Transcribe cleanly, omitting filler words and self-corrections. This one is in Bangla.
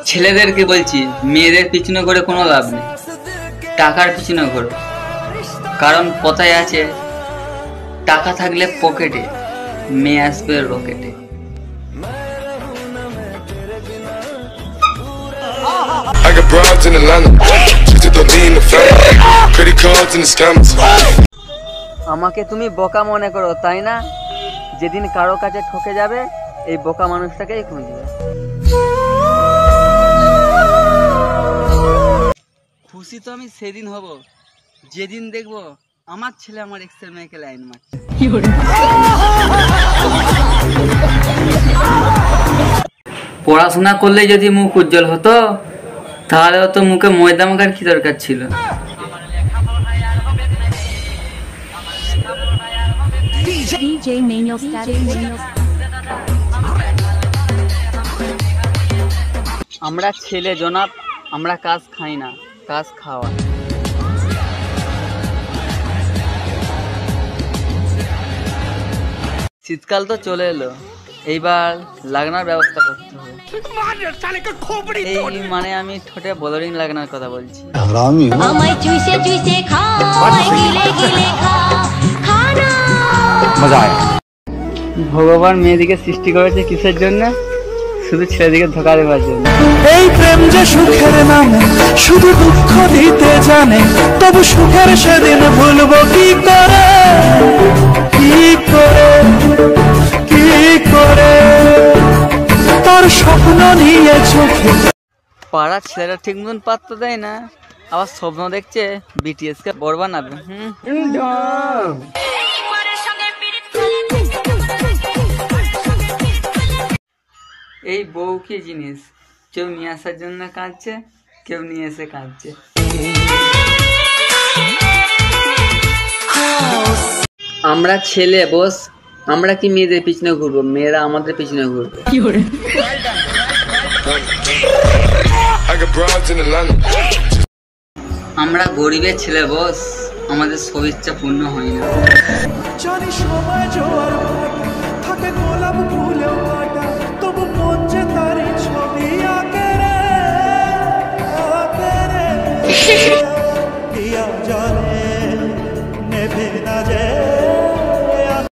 ছেলেদেরকে বলছি, মেয়েদের পিছনে করে কোনো লাভ নেই, টাকার পিছনে ঘোরো। কারণ কথায় আছে, টাকা থাকলে পকেটে, মেয়ে আসবে রকেটে। I got broads in Atlanta, just to throw me in the family, credit cards and the scammers. আমাকে তুমি বোকা মনে করো তাই না? যেদিন কারো কাছে ঠকে যাবে, এই বোকা মানুষটাকেই খুঁজবে। খুশি তো আমি সেদিন হব যেদিন দেখবো আমার ছেলে আমার এক্সের মেয়েকে লাইন মারছে। পড়াশোনা করলে যদি মুখ উজ্জ্বল হতো, তাহলে তো মুখে ময়দা মাখার কি দরকার ছিল। আমরা ছেলে জনাব, আমরা কাজ খাই না, কাজ খাওয়া। শীতকাল তো চলে এলো, এইবার লাগনার ব্যবস্থা করতে হবে। এই মানে আমি ঠোঁটে বলোরিং লাগানোর কথা বলছি। ভগবান মেয়েদিকে সৃষ্টি করেছে কিসের জন্য? শুধু ছেলেদিকে ধোকা দেওয়ার জন্য। এই প্রেম যে সুখের নামে শুধু দুঃখ দিতে জানে, তবু সুখের সেদিন ভুলবো কি করে, কি করে, কি করে তোর স্বপ্ন নিয়ে চোখে। পাড়ার ছেলেরা ঠিক মতন পাত্তা দেয় না, আবার স্বপ্ন দেখছে বিটিএস কে বড় বানাবে। এই বউ কি জিনিস, কেউ নিয়ে আসার জন্য কাঁদছে, কেউ নিয়ে এসে কাঁদছে। আমরা ছেলে বস, আমরা কি মেয়েদের পিছনে ঘুরবো? মেয়েরা আমাদের পিছনে ঘুরবে। আমরা গরিবের ছেলে বস, আমাদের সব ইচ্ছা পূর্ণ হয় না।